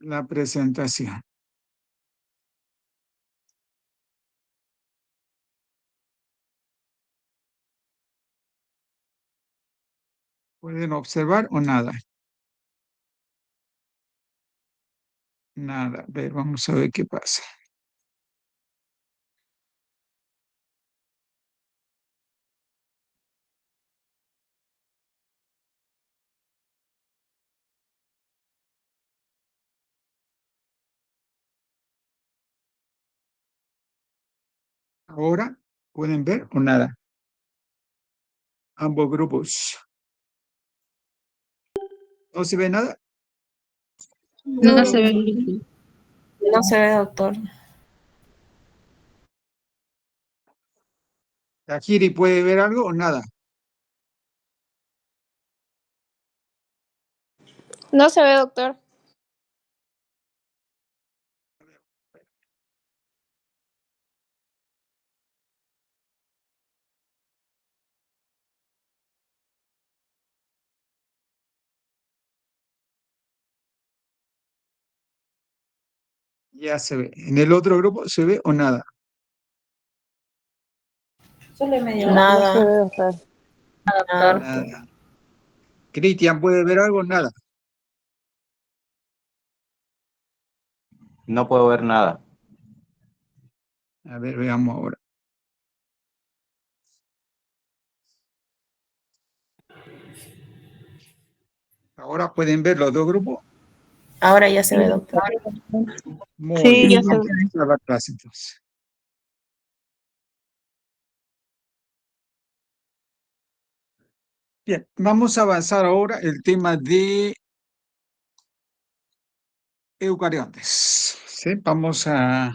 La presentación. ¿Pueden observar o nada? Nada. A ver, vamos a ver qué pasa. Ahora, ¿pueden ver o nada? Ambos grupos. ¿No se ve nada? No se ve. No se ve, doctor. ¿Tajiri puede ver algo o nada? No se ve, doctor. Ya se ve. ¿En el otro grupo se ve o nada? Nada. No se ve, doctor. Nada. Nada. ¿Cristian puede ver algo o nada? No puedo ver nada. A ver, veamos ahora. ¿Ahora pueden ver los dos grupos? Ahora ya se ve, doctor. Muy Sí, bien. ya se Vamos ve. a empezar la clase entonces. Bien, vamos a avanzar ahora el tema de eucariontes. ¿Sí? Vamos a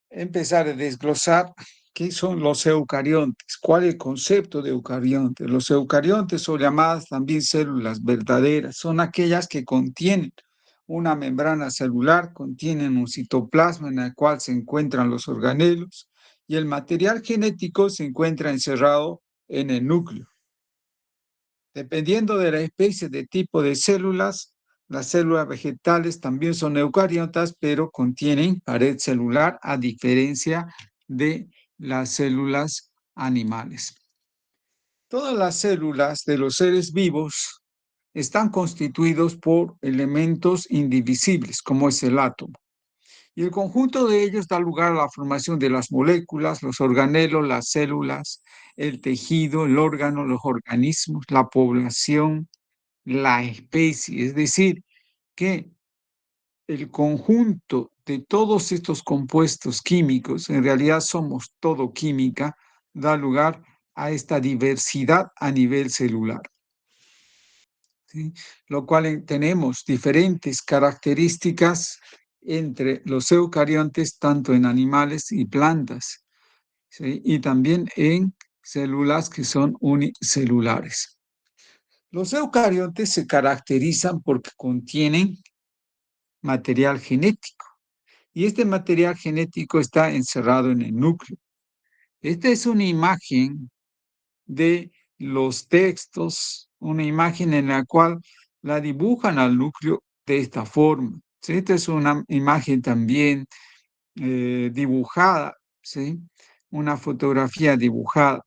empezar a desglosar qué son los eucariontes, cuál es el concepto de eucariontes. Los eucariontes son llamadas también células verdaderas, son aquellas que contienen una membrana celular, contienen un citoplasma en el cual se encuentran los organelos y el material genético se encuentra encerrado en el núcleo. Dependiendo de la especie de tipo de células, las células vegetales también son eucariotas, pero contienen pared celular a diferencia de las células animales. Todas las células de los seres vivos están constituidos por elementos indivisibles, como es el átomo. Y el conjunto de ellos da lugar a la formación de las moléculas, los organelos, las células, el tejido, el órgano, los organismos, la población, la especie. Es decir, que el conjunto de todos estos compuestos químicos, en realidad somos todo química, da lugar a esta diversidad a nivel celular. ¿Sí? Lo cual tenemos diferentes características entre los eucariontes, tanto en animales y plantas, ¿sí? Y también en células que son unicelulares. Los eucariontes se caracterizan porque contienen material genético y este material genético está encerrado en el núcleo. Esta es una imagen de los textos, una imagen en la cual la dibujan al núcleo de esta forma. ¿Sí? Esta es una imagen también dibujada, ¿sí? Una fotografía dibujada.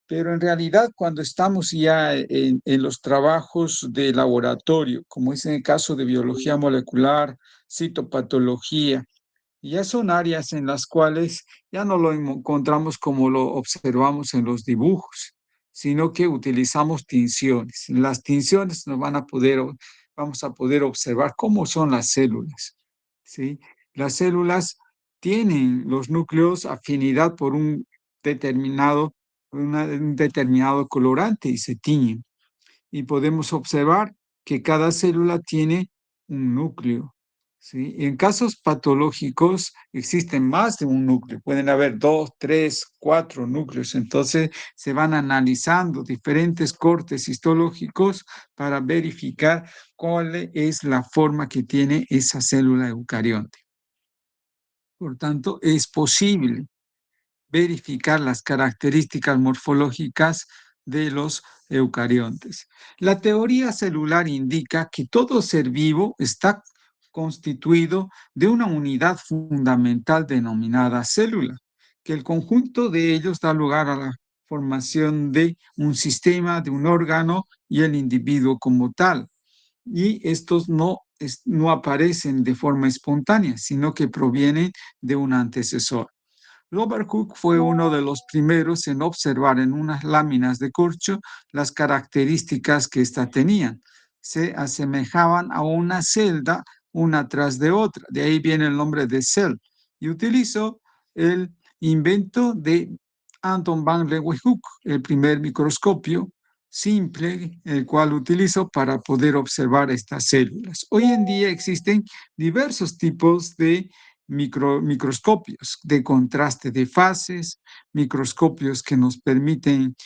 Pero en realidad cuando estamos ya en los trabajos de laboratorio, como es en el caso de biología molecular, citopatología, ya son áreas en las cuales ya no lo encontramos como lo observamos en los dibujos, sino que utilizamos tinciones. En las tinciones vamos a poder observar cómo son las células, ¿sí? Las células tienen los núcleos afinidad por un determinado colorante y se tiñen. Y podemos observar que cada célula tiene un núcleo. ¿Sí? En casos patológicos existen más de un núcleo, pueden haber 2, 3, 4 núcleos, entonces se van analizando diferentes cortes histológicos para verificar cuál es la forma que tiene esa célula eucarionte. Por tanto, es posible verificar las características morfológicas de los eucariontes. La teoría celular indica que todo ser vivo está constituido de una unidad fundamental denominada célula, que el conjunto de ellos da lugar a la formación de un sistema, de un órgano y el individuo como tal. Y estos no aparecen de forma espontánea, sino que provienen de un antecesor. Robert Hooke fue uno de los primeros en observar en unas láminas de corcho las características que ésta tenían. Se asemejaban a una celda una tras de otra. De ahí viene el nombre de cell. Y utilizó el invento de Anton van Leeuwenhoek, el primer microscopio simple, el cual utilizó para poder observar estas células. Hoy en día existen diversos tipos de microscopios de contraste de fases, microscopios que nos permiten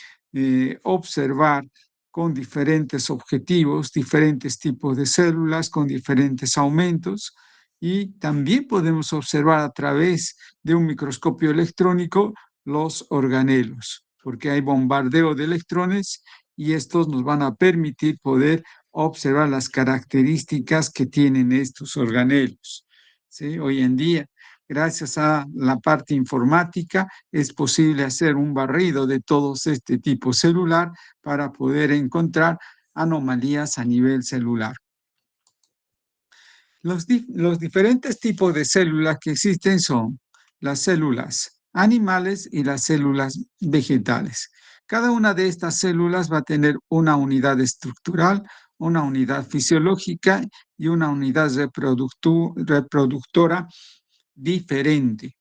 observar con diferentes objetivos, diferentes tipos de células, con diferentes aumentos. Y también podemos observar a través de un microscopio electrónico los organelos, porque hay bombardeo de electrones y estos nos van a permitir poder observar las características que tienen estos organelos. ¿Sí? Hoy en día, gracias a la parte informática, es posible hacer un barrido de todos este tipo celular para poder encontrar anomalías a nivel celular. Los diferentes tipos de células que existen son las células animales y las células vegetales. Cada una de estas células va a tener una unidad estructural, una unidad fisiológica y una unidad reproductora diferente.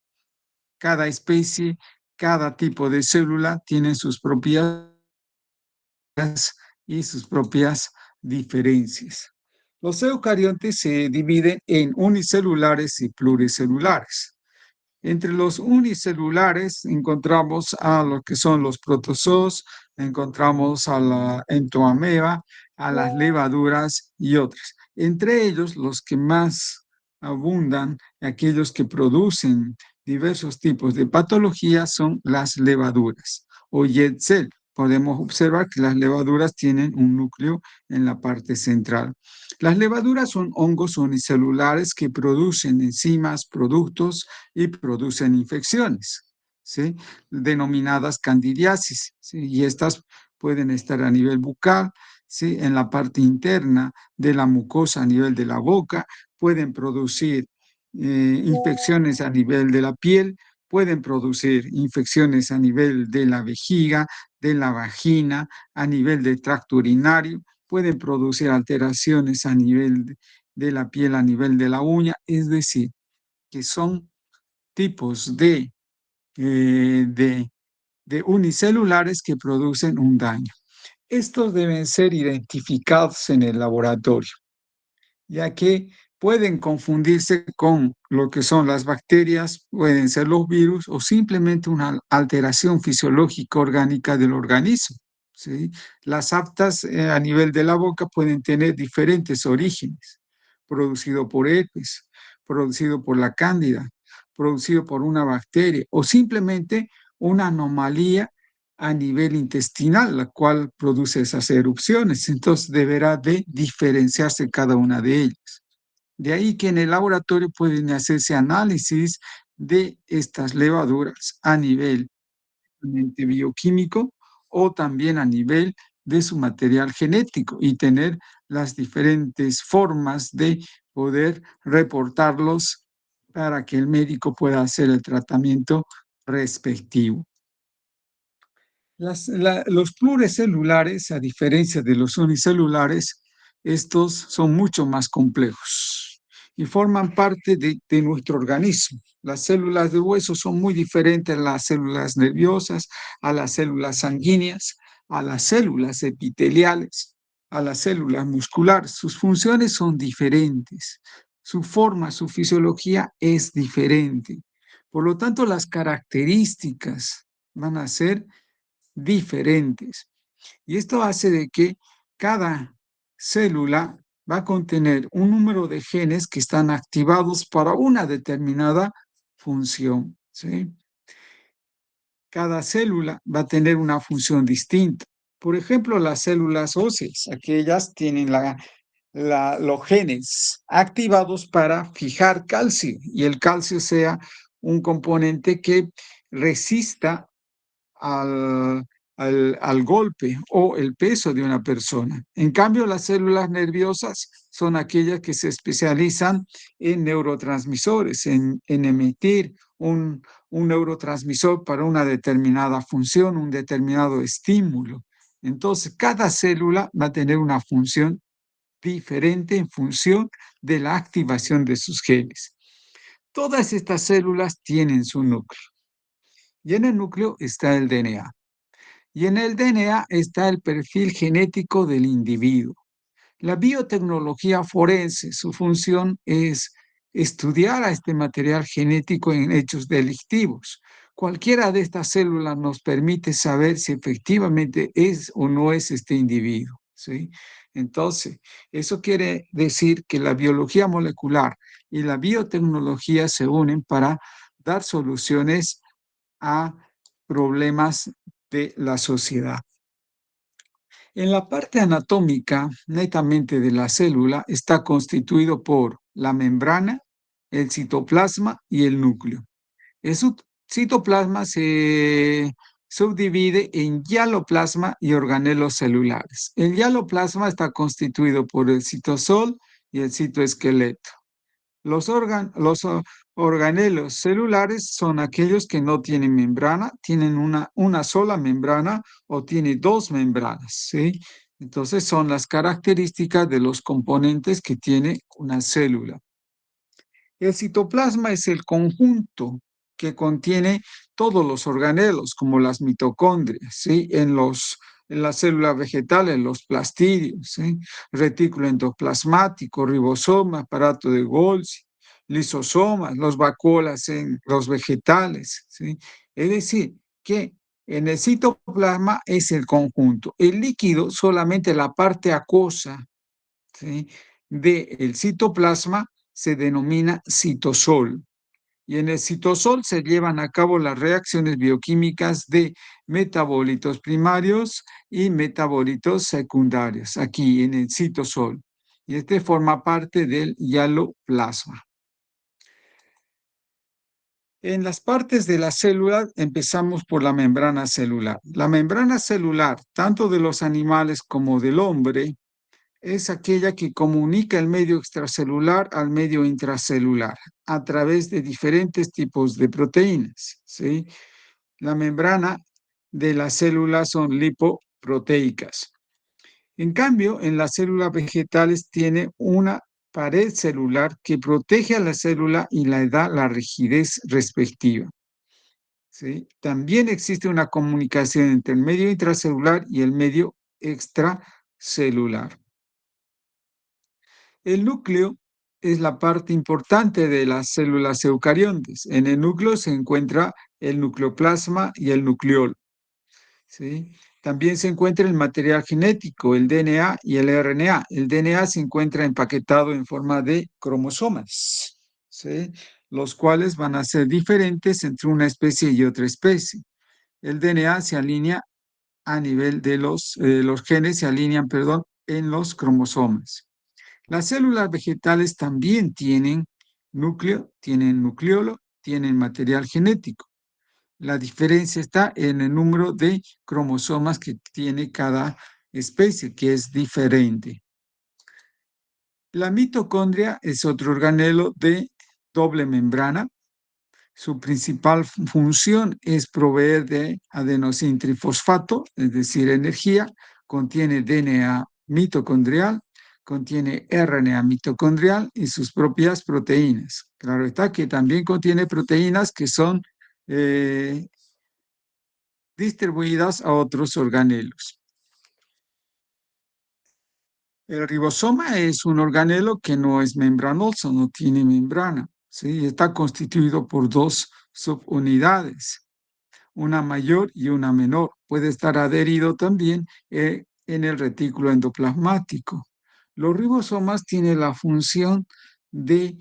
Cada especie, cada tipo de célula tiene sus propias y sus propias diferencias. Los eucariontes se dividen en unicelulares y pluricelulares. Entre los unicelulares encontramos a lo que son los protozoos, encontramos a la entoameba, a las levaduras y otros. Entre ellos, los que más abundan, aquellos que producen diversos tipos de patologías, son las levaduras o Yetzel. Podemos observar que las levaduras tienen un núcleo en la parte central. Las levaduras son hongos unicelulares que producen enzimas, productos y producen infecciones, ¿sí? Denominadas candidiasis, ¿sí? Y estas pueden estar a nivel bucal, ¿sí? En la parte interna de la mucosa a nivel de la boca, pueden producir infecciones a nivel de la piel, pueden producir infecciones a nivel de la vejiga, de la vagina, a nivel del tracto urinario, pueden producir alteraciones a nivel de la piel, a nivel de la uña, es decir, que son tipos de unicelulares que producen un daño. Estos deben ser identificados en el laboratorio, ya que pueden confundirse con lo que son las bacterias, pueden ser los virus o simplemente una alteración fisiológica orgánica del organismo. ¿Sí? Las aftas a nivel de la boca pueden tener diferentes orígenes, producido por herpes, producido por la cándida, producido por una bacteria o simplemente una anomalía a nivel intestinal, la cual produce esas erupciones. Entonces deberá de diferenciarse cada una de ellas. De ahí que en el laboratorio pueden hacerse análisis de estas levaduras a nivel bioquímico o también a nivel de su material genético y tener las diferentes formas de poder reportarlos para que el médico pueda hacer el tratamiento respectivo. Los pluricelulares, a diferencia de los unicelulares, estos son mucho más complejos y forman parte de nuestro organismo. Las células de hueso son muy diferentes a las células nerviosas, a las células sanguíneas, a las células epiteliales, a las células musculares. Sus funciones son diferentes, su forma, su fisiología es diferente. Por lo tanto, las características van a ser diferentes. Y esto hace de que cada célula va a contener un número de genes que están activados para una determinada función, ¿sí? Cada célula va a tener una función distinta. Por ejemplo, las células óseas, aquellas tienen los genes activados para fijar calcio y el calcio sea un componente que resista al, al golpe o el peso de una persona. En cambio, las células nerviosas son aquellas que se especializan en neurotransmisores, en emitir un neurotransmisor para una determinada función, un determinado estímulo. Entonces, cada célula va a tener una función diferente en función de la activación de sus genes. Todas estas células tienen su núcleo y en el núcleo está el DNA. Y en el DNA está el perfil genético del individuo. La biotecnología forense, su función es estudiar a este material genético en hechos delictivos. Cualquiera de estas células nos permite saber si efectivamente es o no es este individuo, ¿sí? Entonces, eso quiere decir que la biología molecular y la biotecnología se unen para dar soluciones a problemas de la sociedad. En la parte anatómica, netamente de la célula, está constituido por la membrana, el citoplasma y el núcleo. El citoplasma se subdivide en hialoplasma y organelos celulares. El hialoplasma está constituido por el citosol y el citoesqueleto. Los organelos celulares son aquellos que no tienen membrana, tienen una sola membrana o tiene dos membranas, ¿sí? Entonces son las características de los componentes que tiene una célula. El citoplasma es el conjunto que contiene todos los organelos, como las mitocondrias, ¿sí? En las células vegetales, los plastidios, ¿sí? Retículo endoplasmático, ribosoma, aparato de Golgi, lisosomas, los vacuolas en los vegetales, ¿sí? Es decir, que en el citoplasma es el conjunto. El líquido, solamente la parte acuosa, ¿sí? Del citoplasma se denomina citosol. Y en el citosol se llevan a cabo las reacciones bioquímicas de metabolitos primarios y metabolitos secundarios, aquí en el citosol. Y este forma parte del hialoplasma. En las partes de la célula empezamos por la membrana celular. La membrana celular, tanto de los animales como del hombre, es aquella que comunica el medio extracelular al medio intracelular a través de diferentes tipos de proteínas, ¿sí? La membrana de las células son lipoproteicas. En cambio, en las células vegetales tiene una pared celular que protege a la célula y le da la rigidez respectiva, ¿sí? También existe una comunicación entre el medio intracelular y el medio extracelular. El núcleo es la parte importante de las células eucariontes. En el núcleo se encuentra el nucleoplasma y el nucleolo, ¿sí? También se encuentra el material genético, el DNA y el RNA. El DNA se encuentra empaquetado en forma de cromosomas, ¿sí? Los cuales van a ser diferentes entre una especie y otra especie. El DNA se alinea a nivel de los genes se alinean, perdón, en los cromosomas. Las células vegetales también tienen núcleo, tienen nucleolo, tienen material genético. La diferencia está en el número de cromosomas que tiene cada especie, que es diferente. La mitocondria es otro organelo de doble membrana. Su principal función es proveer de adenosintrifosfato, es decir, energía. Contiene DNA mitocondrial, contiene RNA mitocondrial y sus propias proteínas. Claro está que también contiene proteínas que son distribuidas a otros organelos. El ribosoma es un organelo que no es membranoso, no tiene membrana, ¿sí? Está constituido por dos subunidades, una mayor y una menor. Puede estar adherido también en el retículo endoplasmático. Los ribosomas tienen la función de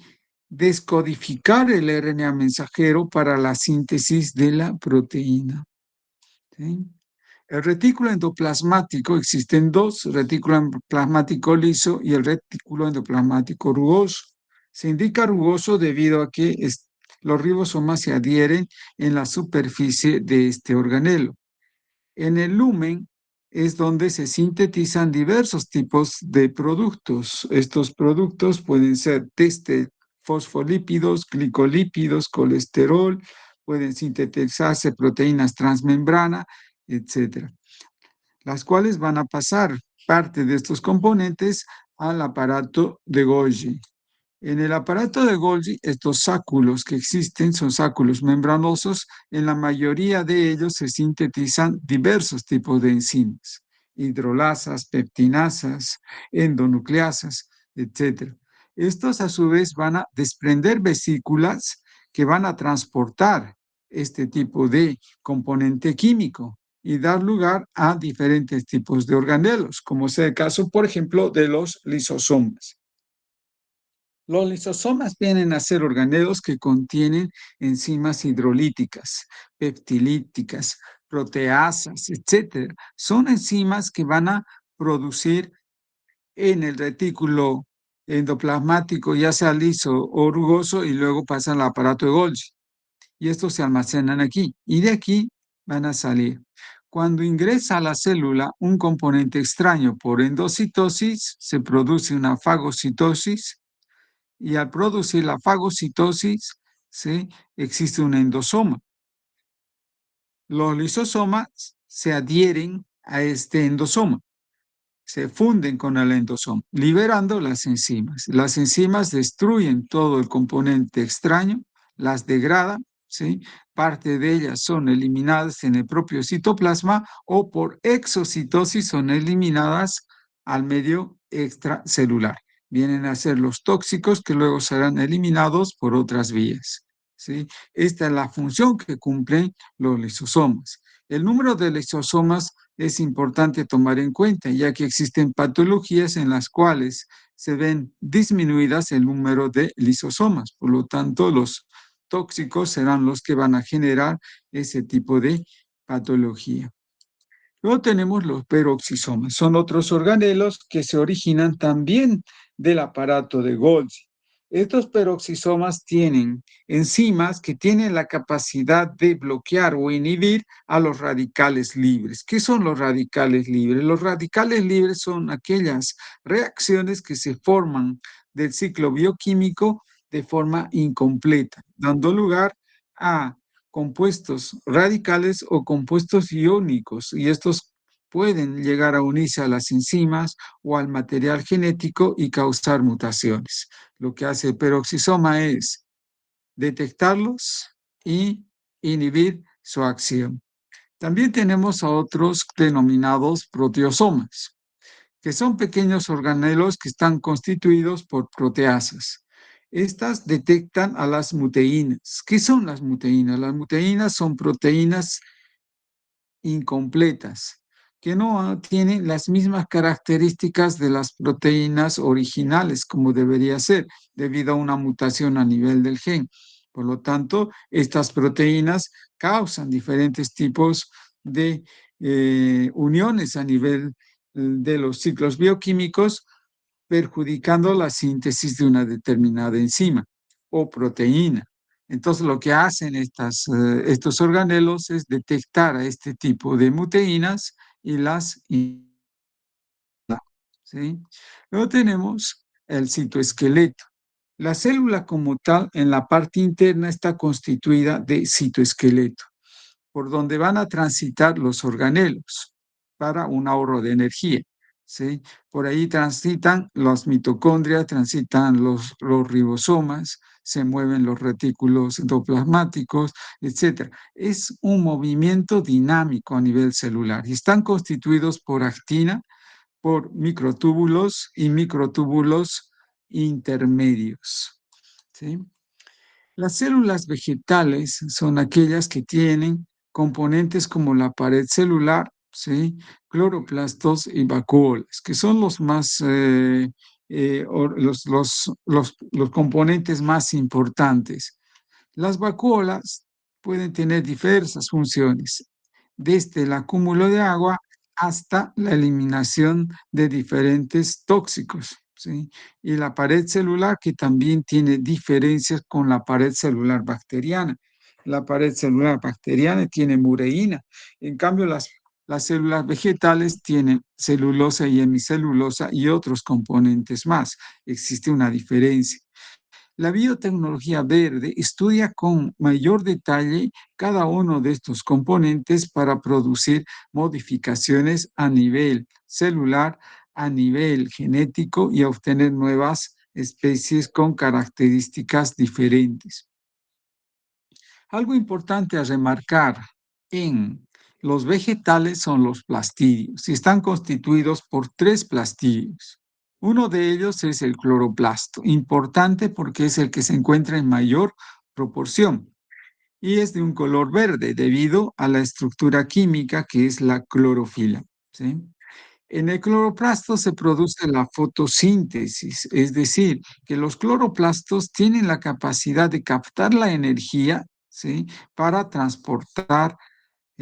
descodificar el RNA mensajero para la síntesis de la proteína, ¿sí? El retículo endoplasmático, existen dos, el retículo endoplasmático liso y el retículo endoplasmático rugoso. Se indica rugoso debido a que los ribosomas se adhieren en la superficie de este organelo. En el lumen es donde se sintetizan diversos tipos de productos. Estos productos pueden ser fosfolípidos, glicolípidos, colesterol, pueden sintetizarse proteínas transmembrana, etcétera, las cuales van a pasar parte de estos componentes al aparato de Golgi. En el aparato de Golgi, estos sáculos que existen son sáculos membranosos. En la mayoría de ellos se sintetizan diversos tipos de enzimas, hidrolasas, peptinasas, endonucleasas, etc. Estos a su vez van a desprender vesículas que van a transportar este tipo de componente químico y dar lugar a diferentes tipos de organelos, como es el caso, por ejemplo, de los lisosomas. Los lisosomas vienen a ser organelos que contienen enzimas hidrolíticas, peptilíticas, proteasas, etc. Son enzimas que van a producir en el retículo endoplasmático, ya sea liso o rugoso, y luego pasan al aparato de Golgi. Y estos se almacenan aquí. Y de aquí van a salir. Cuando ingresa a la célula un componente extraño por endocitosis, se produce una fagocitosis, y al producir la fagocitosis, ¿sí?, existe un endosoma. Los lisosomas se adhieren a este endosoma, se funden con el endosoma, liberando las enzimas. Las enzimas destruyen todo el componente extraño, las degradan, ¿sí? Parte de ellas son eliminadas en el propio citoplasma o por exocitosis son eliminadas al medio extracelular. Vienen a ser los tóxicos que luego serán eliminados por otras vías, ¿sí? Esta es la función que cumplen los lisosomas. El número de lisosomas es importante tomar en cuenta, ya que existen patologías en las cuales se ven disminuidas el número de lisosomas. Por lo tanto, los tóxicos serán los que van a generar ese tipo de patología. Luego tenemos los peroxisomas. Son otros organelos que se originan también del aparato de Golgi. Estos peroxisomas tienen enzimas que tienen la capacidad de bloquear o inhibir a los radicales libres. ¿Qué son los radicales libres? Los radicales libres son aquellas reacciones que se forman del ciclo bioquímico de forma incompleta, dando lugar a compuestos radicales o compuestos iónicos, y estos pueden llegar a unirse a las enzimas o al material genético y causar mutaciones. Lo que hace el peroxisoma es detectarlos y inhibir su acción. También tenemos a otros denominados proteosomas, que son pequeños organelos que están constituidos por proteasas. Estas detectan a las muteínas. ¿Qué son las muteínas? Las muteínas son proteínas incompletas, que no tienen las mismas características de las proteínas originales como debería ser, debido a una mutación a nivel del gen. Por lo tanto, estas proteínas causan diferentes tipos de uniones a nivel de los ciclos bioquímicos, perjudicando la síntesis de una determinada enzima o proteína. Entonces, lo que hacen estos organelos es detectar a este tipo de muteínas y las... ¿sí? Luego tenemos el citoesqueleto. La célula como tal, en la parte interna, está constituida de citoesqueleto, por donde van a transitar los organelos para un ahorro de energía, ¿sí? Por ahí transitan las mitocondrias, transitan los ribosomas, se mueven los retículos endoplasmáticos, etc. Es un movimiento dinámico a nivel celular y están constituidos por actina, por microtúbulos y microtúbulos intermedios, ¿sí? Las células vegetales son aquellas que tienen componentes como la pared celular, ¿sí?, cloroplastos y vacuolas, que son los más, los componentes más importantes. Las vacuolas pueden tener diversas funciones. desde el acúmulo de agua hasta la eliminación de diferentes tóxicos, ¿sí? Y la pared celular, que también tiene diferencias con la pared celular bacteriana. La pared celular bacteriana tiene mureína, en cambio las células vegetales tienen celulosa y hemicelulosa y otros componentes más. Existe una diferencia. La biotecnología verde estudia con mayor detalle cada uno de estos componentes para producir modificaciones a nivel celular, a nivel genético y obtener nuevas especies con características diferentes. Algo importante a remarcar en los vegetales son los plastidios y están constituidos por 3 plastidios. Uno de ellos es el cloroplasto, importante porque es el que se encuentra en mayor proporción y es de un color verde debido a la estructura química que es la clorofila, ¿sí? En el cloroplasto se produce la fotosíntesis, es decir, que los cloroplastos tienen la capacidad de captar la energía, ¿sí? Para transportar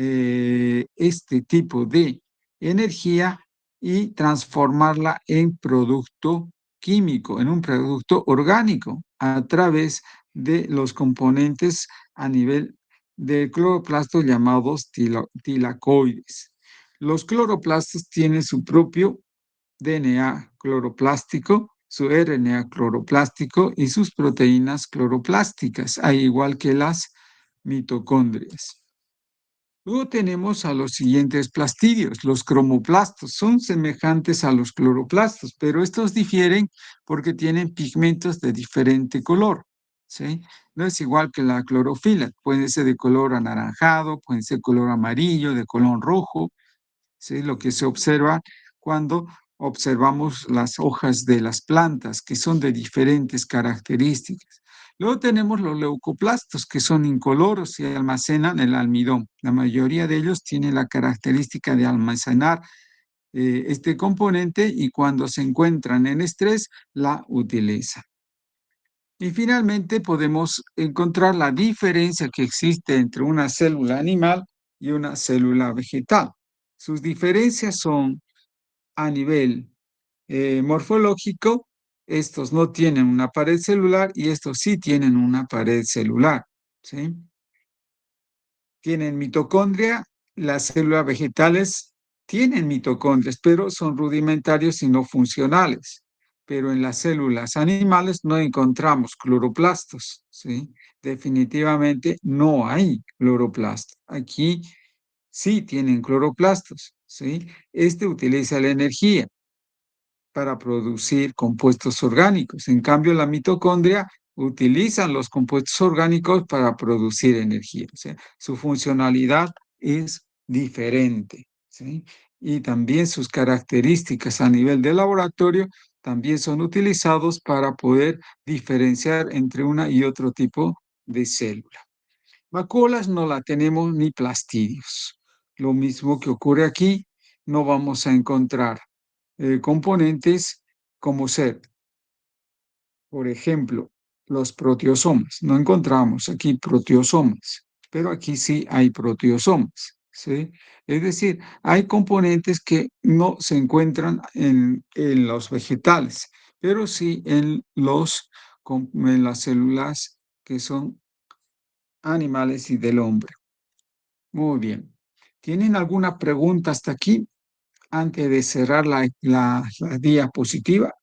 este tipo de energía y transformarla en producto químico, en un producto orgánico, a través de los componentes a nivel del cloroplasto llamados tilacoides. Los cloroplastos tienen su propio DNA cloroplástico, su RNA cloroplástico y sus proteínas cloroplásticas, al igual que las mitocondrias. Luego tenemos a los siguientes plastidios, los cromoplastos. Son semejantes a los cloroplastos, pero estos difieren porque tienen pigmentos de diferente color, ¿sí? No es igual que la clorofila, puede ser de color anaranjado, puede ser color amarillo, de color rojo, ¿sí? Lo que se observa cuando observamos las hojas de las plantas, que son de diferentes características. Luego tenemos los leucoplastos, que son incoloros y almacenan el almidón. La mayoría de ellos tienen la característica de almacenar este componente y cuando se encuentran en estrés, la utilizan. Y finalmente podemos encontrar la diferencia que existe entre una célula animal y una célula vegetal. Sus diferencias son a nivel morfológico, estos no tienen una pared celular y estos sí tienen una pared celular, ¿sí? Tienen mitocondria, las células vegetales tienen mitocondrias, pero son rudimentarios y no funcionales. Pero en las células animales no encontramos cloroplastos, ¿sí? Definitivamente no hay cloroplastos. Aquí sí tienen cloroplastos, ¿sí? Este utiliza la energía para producir compuestos orgánicos. En cambio, la mitocondria utiliza los compuestos orgánicos para producir energía. O sea, su funcionalidad es diferente, ¿sí? Y también sus características a nivel de laboratorio también son utilizados para poder diferenciar entre una y otro tipo de célula. Vacuolas no la tenemos ni plastidios. Lo mismo que ocurre aquí, no vamos a encontrar componentes como ser, por ejemplo, los proteosomas. No encontramos aquí proteosomas, pero aquí sí hay proteosomas, ¿sí? Es decir, hay componentes que no se encuentran en los vegetales, pero sí en las células que son animales y del hombre. Muy bien. ¿Tienen alguna pregunta hasta aquí antes de cerrar la diapositiva?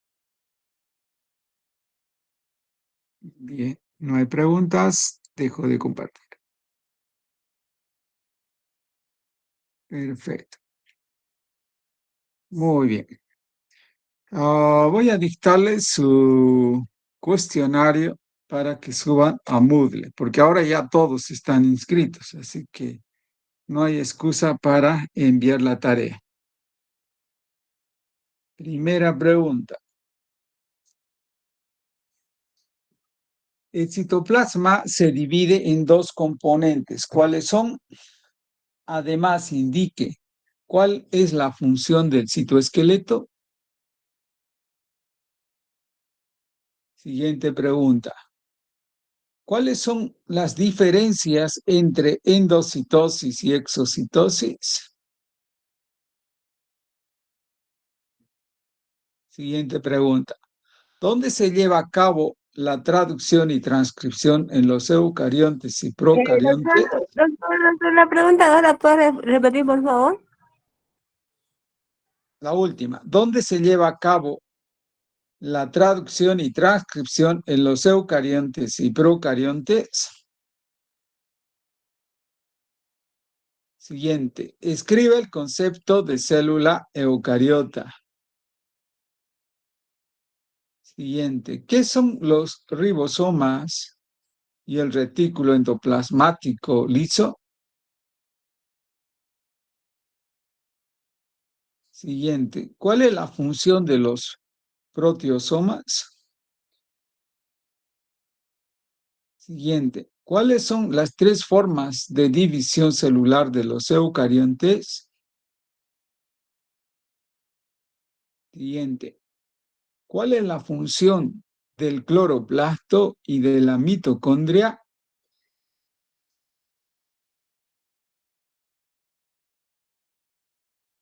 Bien, no hay preguntas, dejo de compartir. Perfecto. Muy bien. Voy a dictarles su cuestionario para que suban a Moodle, porque ahora ya todos están inscritos, así que no hay excusa para enviar la tarea. Primera pregunta. El citoplasma se divide en 2 componentes. ¿Cuáles son? Además, indique cuál es la función del citoesqueleto. Siguiente pregunta. ¿Cuáles son las diferencias entre endocitosis y exocitosis? Siguiente pregunta. ¿Dónde se lleva a cabo la traducción y transcripción en los eucariontes y procariontes? Doctor, la pregunta 2 la puedes repetir, por favor. La última. ¿Dónde se lleva a cabo la traducción y transcripción en los eucariontes y procariontes? Siguiente. Escribe el concepto de célula eucariota. Siguiente. ¿Qué son los ribosomas y el retículo endoplasmático liso? Siguiente. ¿Cuál es la función de los proteosomas? Siguiente. ¿Cuáles son las 3 formas de división celular de los eucariontes? Siguiente. ¿Cuál es la función del cloroplasto y de la mitocondria?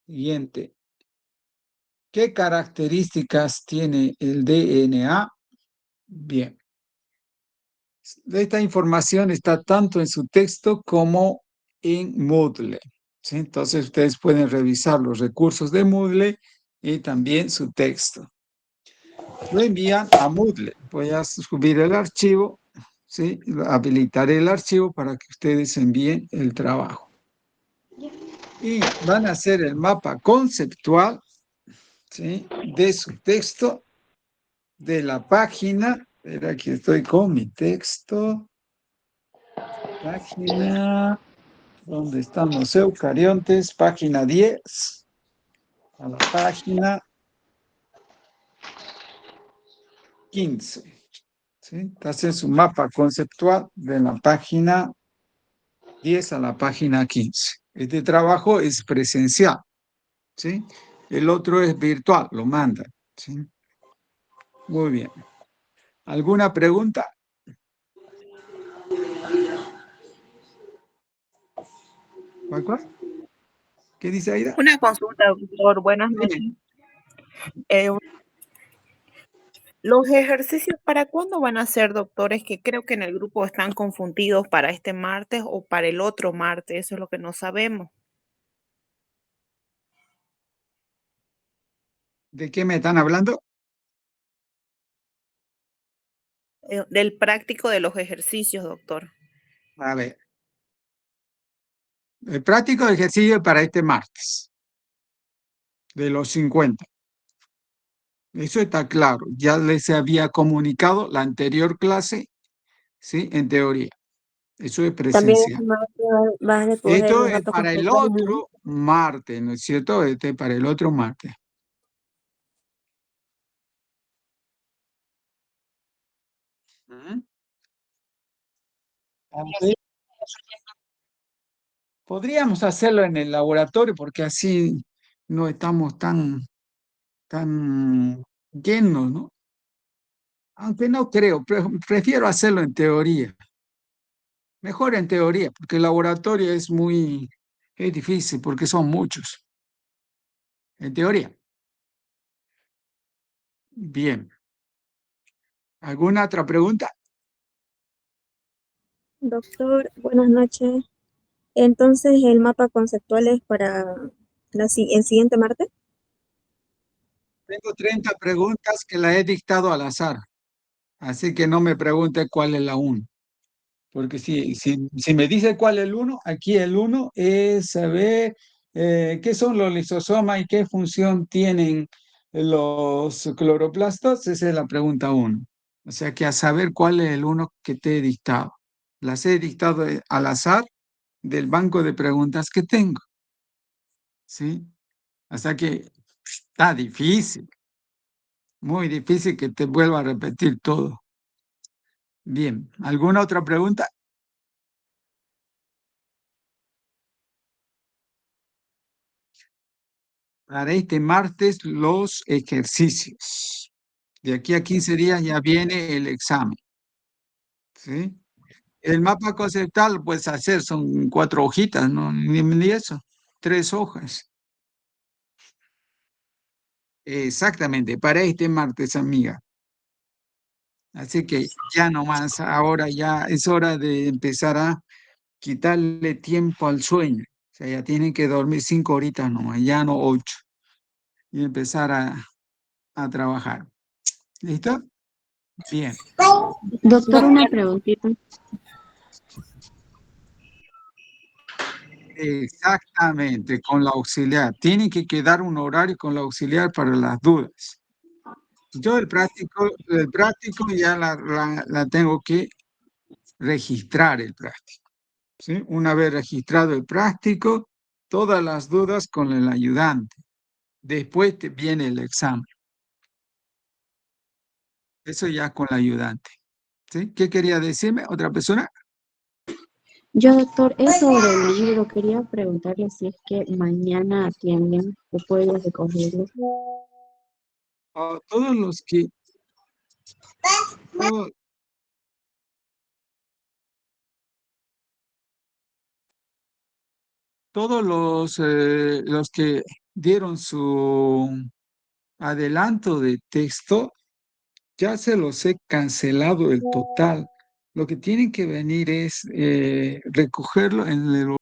Siguiente. ¿Qué características tiene el DNA? Bien. Esta información está tanto en su texto como en Moodle, ¿sí? Entonces ustedes pueden revisar los recursos de Moodle y también su texto. Lo envían a Moodle. Voy a subir el archivo, ¿sí? Habilitaré el archivo para que ustedes envíen el trabajo. Y van a hacer el mapa conceptual, ¿sí? De su texto, de la página. Espera, aquí estoy con mi texto. Página, ¿dónde están los eucariontes? Página 10, a la página 15. ¿Sí? Entonces, un mapa conceptual de la página 10 a la página 15. Este trabajo es presencial, ¿sí? El otro es virtual, lo mandan, ¿sí? Muy bien. ¿Alguna pregunta? ¿Cuál? ¿Qué dice Aida? Una consulta, doctor. Buenas noches. Dime. ¿Los ejercicios para cuándo van a ser, doctores? Que creo que en el grupo están confundidos para este martes o para el otro martes. Eso es lo que no sabemos. ¿De qué me están hablando? Del práctico de los ejercicios, doctor. A ver. El práctico de ejercicio para este martes, de los 50. Eso está claro. Ya les había comunicado la anterior clase, ¿sí? En teoría. Eso es También presencial. vas a recoger Esto los es datos para el conceptuales, ¿no? otro martes, ¿no es cierto? Este es para el otro martes. ¿Mm? A ver, podríamos hacerlo en el laboratorio porque así no estamos tan llenos, ¿no? Aunque no creo, prefiero hacerlo en teoría. Mejor en teoría, porque el laboratorio es difícil, porque son muchos. En teoría. Bien. ¿Alguna otra pregunta? Doctor, buenas noches. Entonces, ¿el mapa conceptual es para el siguiente martes? Tengo 30 preguntas que las he dictado al azar, así que no me pregunte cuál es la 1. Porque si me dice cuál es el 1, aquí el 1 es saber qué son los lisosomas y qué función tienen los cloroplastos. Esa es la pregunta 1. O sea que a saber cuál es el 1 que te he dictado. Las he dictado al azar del banco de preguntas que tengo. ¿Sí? O sea que está difícil, muy difícil que te vuelva a repetir todo. Bien, ¿alguna otra pregunta? Para este martes los ejercicios. De aquí a 15 días ya viene el examen. ¿Sí? El mapa conceptual lo puedes hacer, son 4 hojitas, no, ni eso, 3 hojas. Exactamente, para este martes, amiga. Así que ya nomás, ahora ya es hora de empezar a quitarle tiempo al sueño. O sea, ya tienen que dormir 5 horitas nomás, ya no 8. Y empezar a trabajar. ¿Listo? Bien. Doctor, una preguntita. Exactamente, con la auxiliar. Tiene que quedar un horario con la auxiliar para las dudas. Yo el práctico ya la tengo que registrar el práctico. ¿Sí? Una vez registrado el práctico, todas las dudas con el ayudante. Después viene el examen. Eso ya con el ayudante. ¿Sí? ¿Qué quería decirme? ¿Otra persona? Yo, doctor, es sobre el libro. Quería preguntarle si es que mañana atienden o puedo recogerlo. Todos los que... todo- todos los que dieron su adelanto de texto, ya se los he cancelado el total. Lo que tienen que venir es recogerlo en el